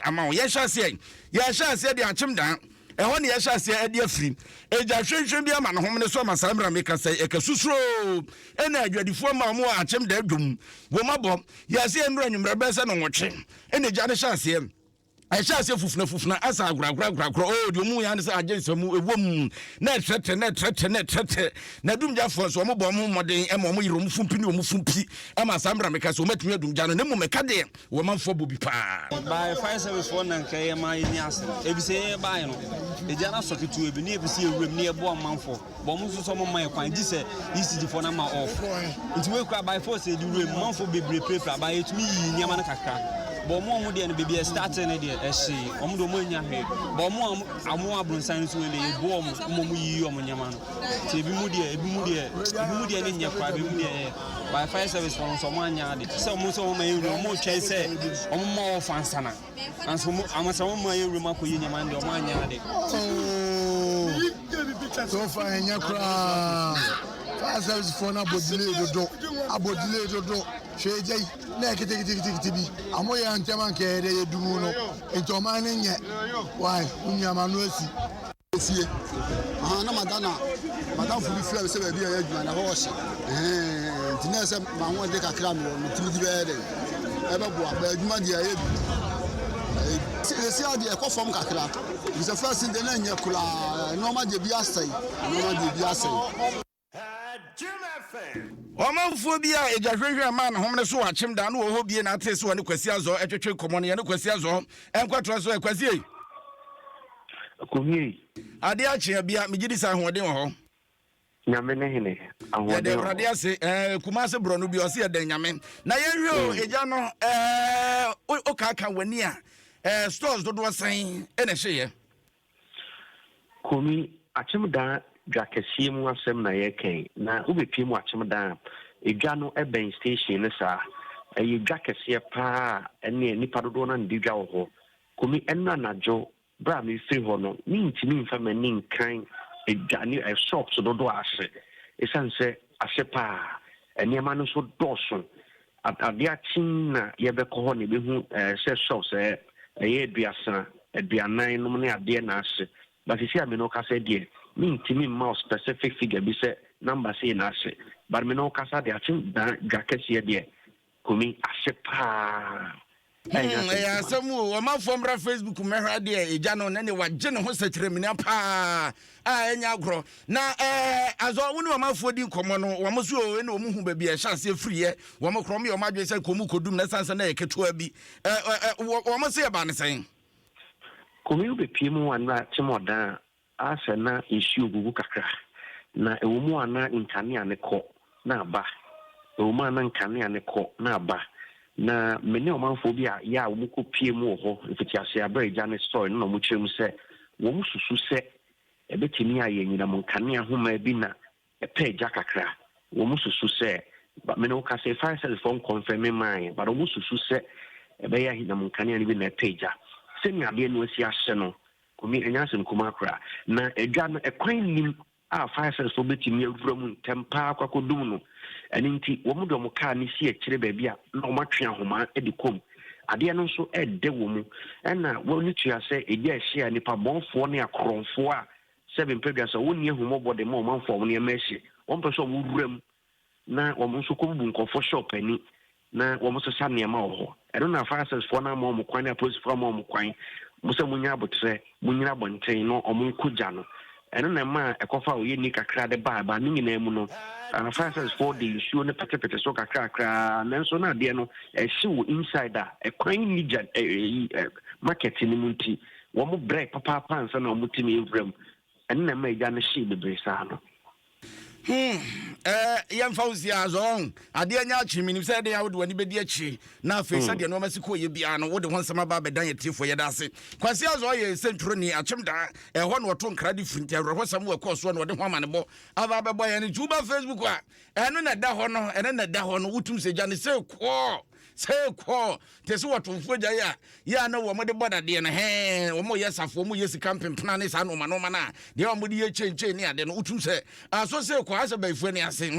ama ye hwase de akyem dan ehɔ ne ye hwase de afiri eja hwenhwen bi ama ne hom ne so ma samra me kasa ekasusuro ena adwadifo ma mo akyem da adwum wo mabɔ ye se enura nwumra bɛ sɛ no nwotwe ena eja ne hwase I shall say fufna asa gra oh the mu yan say agent mu ewom na trete na dum ja for so mo bɔ mo moden e mo yirom fumpi ne mo fumpi e ma samra meka so matumi adum ja no ne mo meka de wo manfo bobi pa by fire service for nan kay ma yini ase e bi se ba no e ja na soketu e bi ne bi se ewrem ne e bo manfo bo mo so mo man kwan di se ECD for na ma off nti we kwa by force e di wrem manfo bebre prepare ba etumi yi niam na kakra bo mo de no bebia start ne de ehye omo mo nya he bo mo amo abrunsan so le bo mo yi omo nyama no ti bi mu de ne nya kwa bi mu de by fire service for so mo anya de so mo ma yuru mo twai se omo mo ofansana anso mo amasa mo ma yuru ma ko yi nyama de omo anya de so fa enya kra fire service for na abodile dodo shejai na kiti bi amoye antema nke de yedumu no ento ma ne nye why unyama no asi na madam fuli fia se be bia adwuma na ho hye ntina se ma ho de kakra me no timi di be de e be bo ba adwuma di aye bi se ade e ko fom kakra se first de na nye kula normal de bi asai Omanfo bia eja hwehwe ma na homne so akyem da no ho bie na atese woni kwasi azo etwetwe komo ne kwasi azo enkwato so kwasi ei Komi ade akye bia megidi sa hoden ho nyame ne hene ahode de brade ase kumase bro no bi o se eden nyame na ye hwe eja no o kaka wani a stores dodo san ene hye Komi akyem da dwakese mu asem na ye kan na ubepie mu akyem da edwa no eben station ne sa eye dwakese pa ene nipa dodo na ndidwa ho Komi enna najo bra me free ho no ni ntimi mfa mani nkan edwa ni shops dodo ase esanse ase pa enema no so doso adia chin na ye be ko ho ne be hu se shops eye duasa aduanan no ne ade na ase but isi ameno ka se die ni ntimi ma specific figure bi se number say na ase but me no ka sa de achin da gakese die Komi ase pa ya samu o ma fomra Facebook mehwa de eja no na ne wagye ne ho sakyeremini pa enya agro na azo woni o ma fodi komo no wo mo so o ne o mu hu ba bi e hyase friye wo mo krom ye o ma dwe se komu kodum na sansa na ye ketua bi wo mo se ba ne sen Komi be pie mu ana timoda asa na issue gugu kakra na ewo mu ana nkane ane ko na aba ewo mu ana nkane ane ko na aba na meni omanfo bi a ya wo ko pie mu ho mfitiase abareja ne story no mo kyerem se wo mu susu se ebetimi aye nyina mo nkane ahoma bi na epeja kakra wo mu susu se ba meni o ka se fire service phone confirm mai ba wo mu susu se ebe ya hina mo nkane ani bi na epeja se mi ade no asi ahye no Komi enyasem kuma kra na edwa no ekwan nim a fire service so betimi awura mu tempa akwakodum no eni nti wo mu do mo ka ni si ekire ba bia na o matwe ahoma edi kom ade no so ede wo mu na wo ni tua se edia ehia nipa bonfo ne akronfo a seven pedua so wo ni ahuma bode mo manfo wo ne mehye wo mpe so wo wuram na wo mo so ko bu nkofo shop ani na wo mo so sa ne ma wo ho eno na fire service for na mo kwan na police for mo kwan musa munya abotre munyira bonten no omunkuja no eno na ma ekofa oye ni kakra de ba ni nyina mu no fire service for the issue ne pete so kakra nanso na de no ehyew insider ekwan ni market ni munti wo mo break papa pansa na omutimi evram eno na ma eja ne hye bebre sa no Fauzi azon ade anya chimini se de yawo de wani bedi achi na afesa de no masiko ye bia no wo de hon sama ba bedan yetifo ye dase kwase azon ye sentro ni achim da ho no to nkra de frinti awro samu ekoso no de ho amane bo aba bebo ye ni juba Facebook a eno na da ho no eno na da ho no wutum se jane se ko tese watomfo gya ya na wo mode boda de no wo mo yesafo mo yesi camping plan ne sa no ma na de wo mo de ye chenche ni ade no wutum se aso se ko asa baifo ni ase